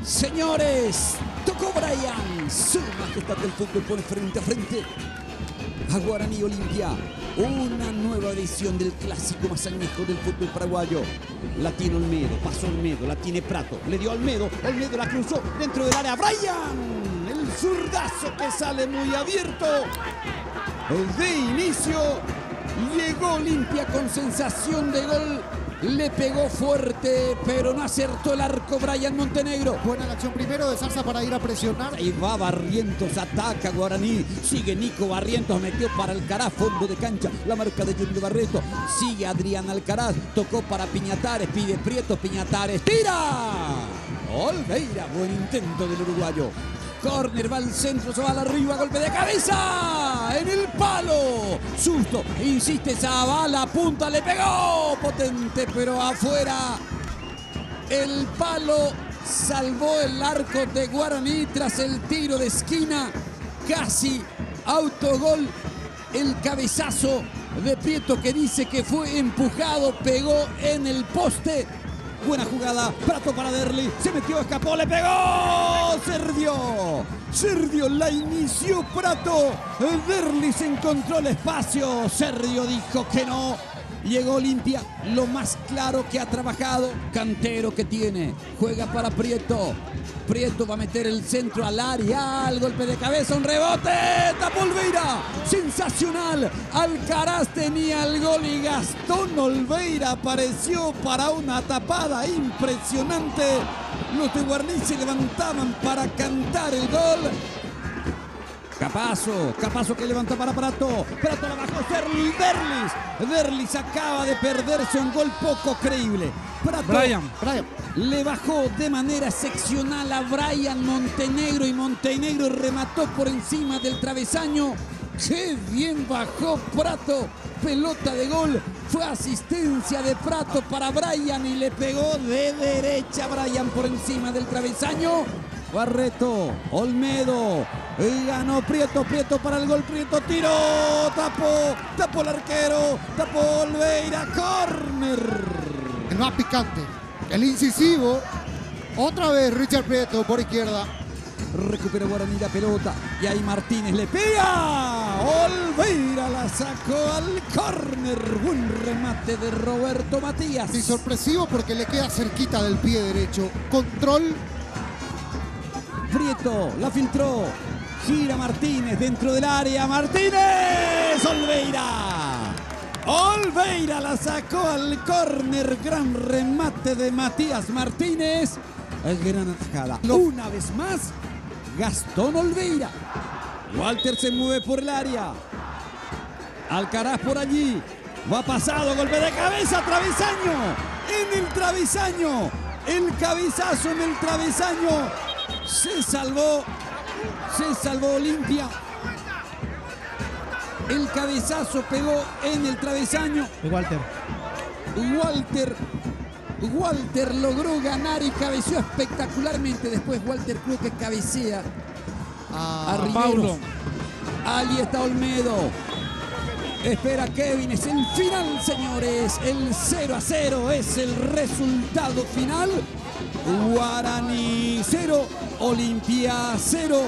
Señores, tocó Brian. Su majestad del fútbol pone frente a frente a Guaraní Olimpia. Una nueva edición del clásico más añejo del fútbol paraguayo. La tiene Olmedo, pasó Olmedo, la tiene Prato. Le dio a Olmedo, Olmedo la cruzó dentro del área. Brian, el zurdazo que sale muy abierto. De inicio, llegó Olimpia con sensación de gol. Le pegó fuerte, pero no acertó el arco Brian Montenegro. Buena la acción primero de Zarza para ir a presionar. Ahí va Barrientos, ataca Guaraní. Sigue Nico Barrientos, metió para Alcaraz, fondo de cancha. La marca de Junior Barreto. Sigue Adrián Alcaraz, tocó para Piñatares, pide Prieto, Piñatares, ¡tira! Olveira, buen intento del uruguayo. Córner, va al centro, se va al arriba, golpe de cabeza, en el palo. Susto, insiste Zabala, punta, le pegó, potente, pero afuera. El palo salvó el arco de Guaraní tras el tiro de esquina, casi autogol. El cabezazo de Prieto que dice que fue empujado, pegó en el poste. Buena jugada, Prato para Derli, se metió, escapó, le pegó, Serdio la inició Prato, Derli se encontró el espacio, Serdio dijo que no, llegó Olimpia, lo más claro que ha trabajado, cantero que tiene, juega para Prieto, Prieto va a meter el centro al área, el golpe de cabeza, un rebote, tapó Olveira, sensacional, Alcaraz tenía el gol y Gastón Olveira apareció para una tapada impresionante. Los de Guaraní se levantaban para cantar el gol. Capazo que levanta para Prato. Prato la bajó Derlis acaba de perderse un gol poco creíble. Prato Brian. Le bajó de manera excepcional a Brian Montenegro y Montenegro remató por encima del travesaño. ¡Qué bien bajó Prato! Pelota de gol, fue asistencia de Prato para Brian y le pegó de derecha Brian por encima del travesaño. Barreto, Olmedo, y ganó Prieto para el gol, Prieto tiró, tapó el arquero, tapó Olveira, córner. El más picante, el incisivo, otra vez Richard Prieto por izquierda. Recupera Guaraní la pelota y ahí Martínez le pega. Olveira la sacó al córner. Buen remate de Roberto Matías. Y sorpresivo porque le queda cerquita del pie derecho. Control. Prieto la filtró. Gira Martínez dentro del área. Martínez. Olveira la sacó al córner. Gran remate de Matías Martínez. Gran atajada. Una vez más. Gastón Olveira. Walter se mueve por el área. Alcaraz por allí. Va pasado, golpe de cabeza, travesaño. En el travesaño. El cabezazo en el travesaño. Se salvó Olimpia. El cabezazo pegó en el travesaño. Walter logró ganar y cabeceó espectacularmente. Después Walter creo que cabecea a Riveros. Allí está Olmedo. Espera Kevin, es el final, señores. El 0-0 es el resultado final. Guaraní 0, Olimpia 0.